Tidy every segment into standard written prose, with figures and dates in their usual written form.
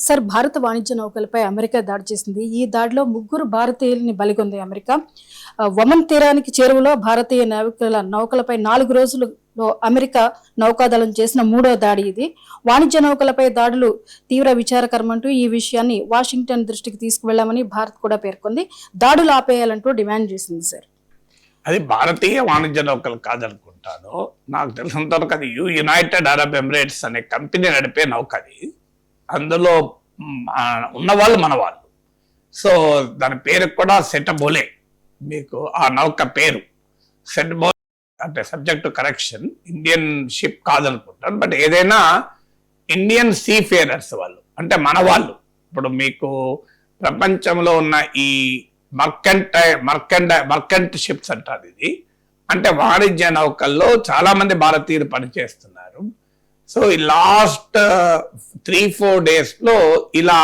Sir, భారత వాణిజ్య నౌకలపై America దాడి చేసింది. ఈ దాడిలో ముగ్గురు భారతీయుల్ని బలిగొంది అమెరికా. ఒమన్ తీరానికి చేరువలో భారతీయ నౌకలపై 4 రోజులలో అమెరికా నౌకాదళం చేసిన 3వ దాడి ఇది. వాణిజ్య నౌకలపై దాడులు తీవ్ర విచారకరమంటూ ఈ విషయాన్ని వాషింగ్టన్ దృష్టికి తీసుకువెళ్లామని భారత్ కూడా పేర్కొంది. దాడులు ఆపేయాలంటూ డిమాండ్ చేసింది. సార్, అది భారతీయ వాణిజ్య నౌకలు కాదనుకుంటాను. నాకు తెలిసినంత వరకు అది యునైటెడ్ అరబ్ ఎమిరేట్స్ అనే కంపెనీ నడిపే నౌక. అది అందులో ఉన్నవాళ్ళు మన వాళ్ళు. సో దాని పేరు కూడా సెటబోలే. మీకు ఆ నౌక పేరు సెటబోలే అంటే subject to correction, Indian ship కాదనుకుంటాను. బట్ ఏదైనా ఇండియన్ సీఫేరర్స్ వాళ్ళు అంటే మన వాళ్ళు. ఇప్పుడు మీకు ప్రపంచంలో ఉన్న ఈ మర్కెంట్ షిప్స్ అంటారు. ఇది అంటే వాణిజ్య నౌకల్లో చాలా మంది భారతీయులు పనిచేస్తున్నారు. సో ఈ లాస్ట్ 3-4 days లో ఇలా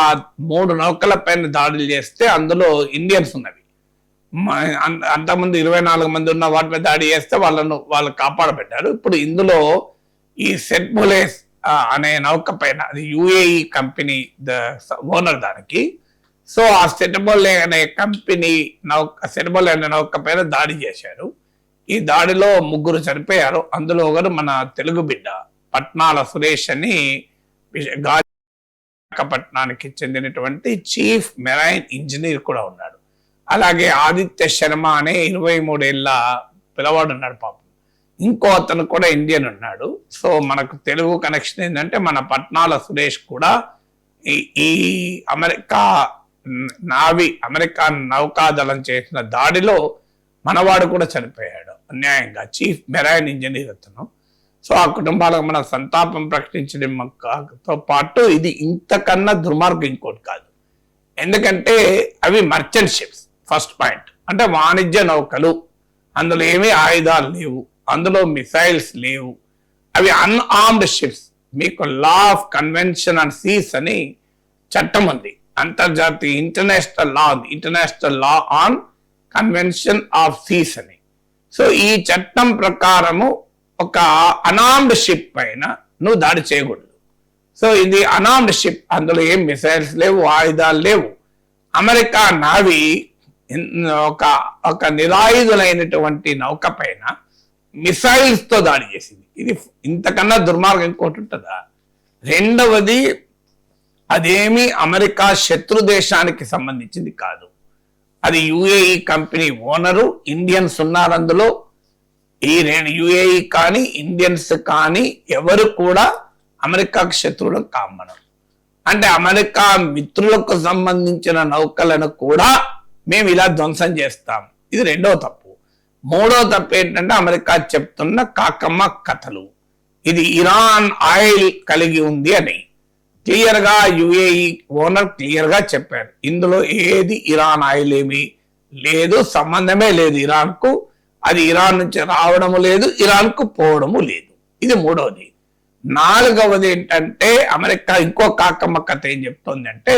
3 నౌకల పైన దాడులు చేస్తే అందులో ఇండియన్స్ ఉన్నవి. అంతకుముందు 24 మంది ఉన్న వాటి మీద దాడి చేస్తే వాళ్ళు కాపాడబెట్టారు. ఇప్పుడు ఇందులో ఈ సెట్బోలేస్ అనే నౌక పైన, అది యుఏఈ కంపెనీ ఓనర్ దానికి. సో ఆ సెటబోలే అనే కంపెనీ సెటబోలే అనే నౌక పైన దాడి చేశారు. ఈ దాడిలో 3 చనిపోయారు. అందులో ఒకరు మన తెలుగు బిడ్డ పట్నాల సురేష్ అని విశాఖపట్నానికి చెందినటువంటి చీఫ్ మెరైన్ ఇంజనీర్ కూడా ఉన్నాడు. అలాగే ఆదిత్య శర్మ అనే 23 ఏళ్ళ పిల్లవాడు ఉన్నాడు పాపం. ఇంకో అతను కూడా ఇండియన్ ఉన్నాడు. సో మనకు తెలుగు కనెక్షన్ ఏంటంటే మన పట్నాల సురేష్ కూడా ఈ అమెరికా నౌకాదళం చేసిన దాడిలో మనవాడు కూడా చనిపోయాడు అన్యాయంగా, చీఫ్ మెరైన్ ఇంజనీర్ అతను. సో ఆ కుటుంబాలకు మన సంతాపం ప్రకటించడంతో పాటు ఇది ఇంతకన్నా దుర్మార్గం ఇంకోటి కాదు. ఎందుకంటే అవి మర్చెంట్ షిప్స్. ఫస్ట్ పాయింట్ అంటే వాణిజ్య నౌకలు, అందులో ఏమీ ఆయుధాలు లేవు, అందులో మిసైల్స్ లేవు, అవి అన్ఆర్మ్డ్ షిప్స్. మీకు law of convention and seas అని చట్టం ఉంది, అంతర్జాతీయ international law on convention of seas అని. సో ఈ చట్టం ప్రకారము ఒక అనార్మ్డ్ షిప్ పైన నువ్వు దాడి చేయకూడదు. సో ఇది అనార్మ్డ్ షిప్, అందులో ఏం మిసైల్స్ లేవు, ఆయుధాలు లేవు. అమెరికా నావీ ఒక నిరాయుధులైనటువంటి నౌక పైన మిసైల్స్ తో దాడి చేసింది. ఇది ఇంతకన్నా దుర్మార్గం ఇంకోటి ఉంటుందా? రెండవది, అదేమి అమెరికా శత్రు దేశానికి సంబంధించింది కాదు. అది యుఏఈ కంపెనీ ఓనరు, ఇండియన్స్ ఉన్నారు అందులో. ఈ యుఏఈ కానీ ఇండియన్స్ కానీ ఎవరు కూడా అమెరికాకు శత్రువులు కామనం. అంటే అమెరికా మిత్రులకు సంబంధించిన నౌకలను కూడా మేము ఇలా ధ్వంసం చేస్తాం. ఇది రెండవ తప్పు. మూడో తప్పు ఏంటంటే అమెరికా చెప్తున్న కాకమ్మ కథలు. ఇది ఇరాన్ ఆయిల్ కలిగి ఉంది అని క్లియర్ గా యుఏఈ ఓనర్ క్లియర్ గా చెప్పారు. ఇందులో ఏది ఇరాన్ ఆయిల్ ఏమీ లేదు, సంబంధమే లేదు ఇరాన్ కు. అది ఇరాన్ నుంచి రావడము లేదు, ఇరాన్ కు పోవడము లేదు. ఇది మూడవది. నాలుగవది ఏంటంటే అమెరికా ఇంకో కాకమ్మ కథ ఏం చెప్తోంది అంటే,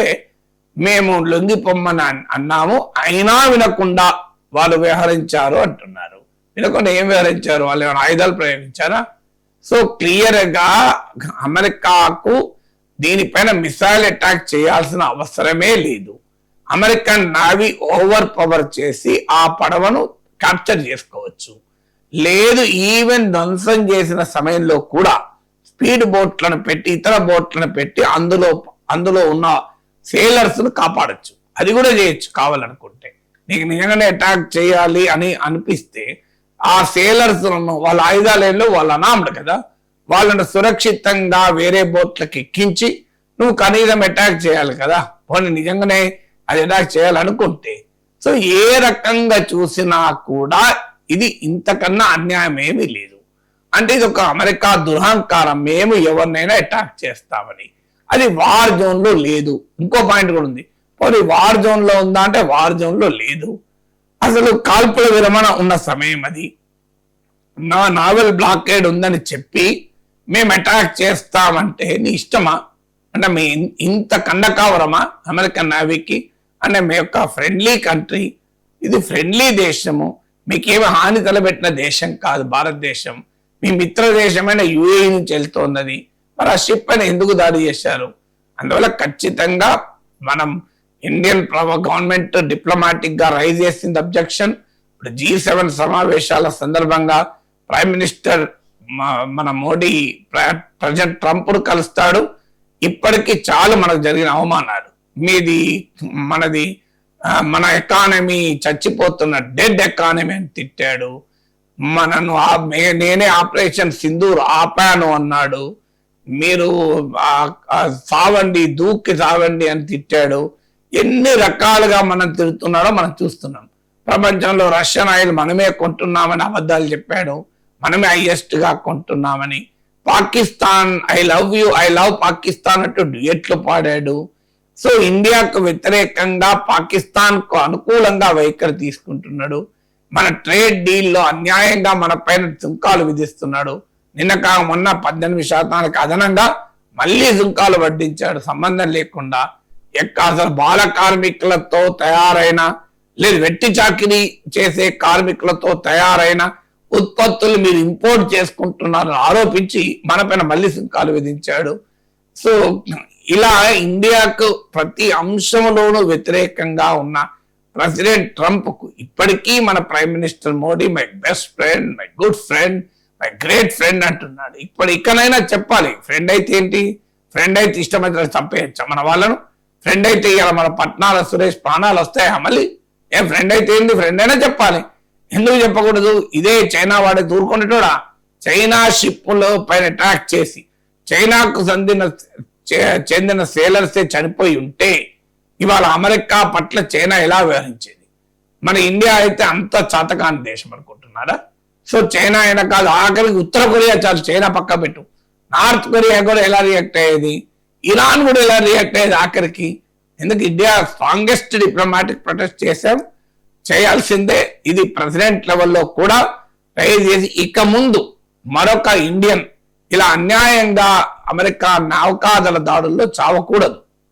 మేము లొంగిపోమ్మని అన్నాము, అయినా వినకుండా వాళ్ళు వ్యవహరించారు అంటున్నారు. వినకుండా ఏం వ్యవహరించారు? వాళ్ళు ఏమైనా ఆయుధాలు ప్రయోగించారా? సో క్లియర్ గా అమెరికాకు దీనిపైన మిసైల్ అటాక్ చేయాల్సిన అవసరమే లేదు. అమెరికన్ నావీ ఓవర్ పవర్ చేసి ఆ పడవను క్యాప్చర్ చేసుకోవచ్చు. లేదు, ఈవెన్ ధ్వంసం చేసిన సమయంలో కూడా స్పీడ్ బోట్లను పెట్టి, ఇతర బోట్లను పెట్టి అందులో ఉన్న సేలర్స్ ను కాపాడచ్చు. అది కూడా చేయొచ్చు కావాలనుకుంటే. నీకు నిజంగానే అటాక్ చేయాలి అని అనిపిస్తే ఆ సేలర్స్ వాళ్ళ ఆయుధాలు వాళ్ళు అనామడు కదా, వాళ్ళను సురక్షితంగా వేరే బోట్లకు ఎక్కించి నువ్వు కనీసం అటాక్ చేయాలి కదా. పోనీ నిజంగానే అది అటాక్ చేయాలనుకుంటే. సో ఏ రకంగా చూసినా కూడా ఇది ఇంతకన్నా అన్యాయం ఏమీ లేదు. అంటే ఇది ఒక అమెరికా దురహంకారం, మేము ఎవరినైనా అటాక్ చేస్తామని. అది వార్ జోన్ లో లేదు. ఇంకో పాయింట్ కూడా ఉంది, పోనీ వార్ జోన్ లో ఉందా అంటే వార్ జోన్ లో లేదు. అసలు కాల్పుల విరమణ ఉన్న సమయం అది. నావల్ బ్లాకేడ్ ఉందని చెప్పి మేము అటాక్ చేస్తామంటే నీ ఇష్టమా? అంటే మీ ఇంత కండకావరమా అమెరికన్ నేవీకి? అంటే మీ యొక్క ఫ్రెండ్లీ కంట్రీ, ఇది ఫ్రెండ్లీ దేశము, మీకేమి హాని తలబెట్టిన దేశం కాదు భారతదేశం. మీ మిత్ర దేశమైన యుఏఈ నుంచి వెళ్తోందని మరి ఆ షిప్ అని ఎందుకు దాడి చేశారు? అందువల్ల ఖచ్చితంగా మనం ఇండియన్ గవర్నమెంట్ డిప్లొమాటిక్ గా రైజ్ చేసింది అబ్జెక్షన్. ఇప్పుడు G7 సమావేశాల సందర్భంగా ప్రైమ్ మినిస్టర్ మన మోడీ ప్రెసిడెంట్ ట్రంప్ కలుస్తాడు. ఇప్పటికీ చాలా మనకు జరిగిన అవమానాలు, మనది మన ఎకానమీ చచ్చిపోతున్న డెడ్ ఎకానమీ అని తిట్టాడు. నేనే ఆపరేషన్ సింధూర్ ఆపాను అన్నాడు. మీరు సావండి, దూకి సావండి అని తిట్టాడు. ఎన్ని రకాలుగా మనం తిడుతున్నాడో మనం చూస్తున్నాం. ప్రపంచంలో రష్యన్ ఆయిల్ మనమే కొంటున్నామని అబద్ధాలు చెప్పాడు. మనమే హైయెస్ట్ గా కొంటున్నామని. Pakistan I love you, I love Pakistan అంటూ డ్యూయెట్లు పాడాడు. సో ఇండియాకు వ్యతిరేకంగా పాకిస్తాన్ కు అనుకూలంగా వైఖరి తీసుకుంటున్నాడు. మన ట్రేడ్ డీల్లో అన్యాయంగా మన పైన సుంకాలు విధిస్తున్నాడు. మొన్న 18% అదనంగా మళ్ళీ సుంకాలు వడ్డించాడు సంబంధం లేకుండా. అసలు బాల కార్మికులతో తయారైన లేదు వెట్టి చాకిరీ చేసే కార్మికులతో తయారైన ఉత్పత్తులు మీరు ఇంపోర్ట్ చేసుకుంటున్నారని ఆరోపించి మన పైన మళ్ళీ సుంకాలు విధించాడు. సో ఇలా ఇండియాకు ప్రతి అంశంలోనూ వ్యతిరేకంగా ఉన్న ప్రెసిడెంట్ ట్రంప్ కు ఇప్పటికీ మన prime minister Modi my best friend, my good friend, my great friend అంటున్నాడు. ఇకనైనా చెప్పాలి. ఫ్రెండ్ అయితే ఏంటి? ఫ్రెండ్ అయితే ఇష్టమైతే చంపేయచ్చా మన వాళ్ళను? ఫ్రెండ్ అయితే ఇలా మన పట్నాల సురేష్ ప్రాణాలు వస్తాయా మళ్ళీ? ఫ్రెండ్ అయితే ఏంటి? ఫ్రెండ్ అయినా చెప్పాలి. ఎందుకు చెప్పకూడదు? ఇదే చైనా వాడే దూరుకునేటోడా? చైనా షిప్పుల పైన అటాక్ చేసి చైనాకు చెందిన సేలర్సే చనిపోయి ఉంటే ఇవాళ అమెరికా పట్ల చైనా ఎలా వ్యవహరించేది? మన ఇండియా అయితే అంత చాతకాని దేశం అనుకుంటున్నారా? సో చైనా అయినా కాదు, ఆఖరికి ఉత్తర కొరియా చాలు, చైనా పక్క పెట్టు. నార్త్ కొరియా కూడా ఎలా రియాక్ట్ అయ్యేది? ఇరాన్ కూడా ఎలా రియాక్ట్ అయ్యేది ఆఖరికి? ఎందుకు ఇండియా స్ట్రాంగెస్ట్ డిప్లొమాటిక్ ప్రొటెస్ట్ చేయాల్సిందే. ఇది ప్రెసిడెంట్ లెవెల్లో కూడా రైజ్ చేసి ఇక ముందు మరొక ఇండియన్ ఇలా అన్యాయంగా అమెరికా నౌకాదళ దాడుల్లో చావకూడదు.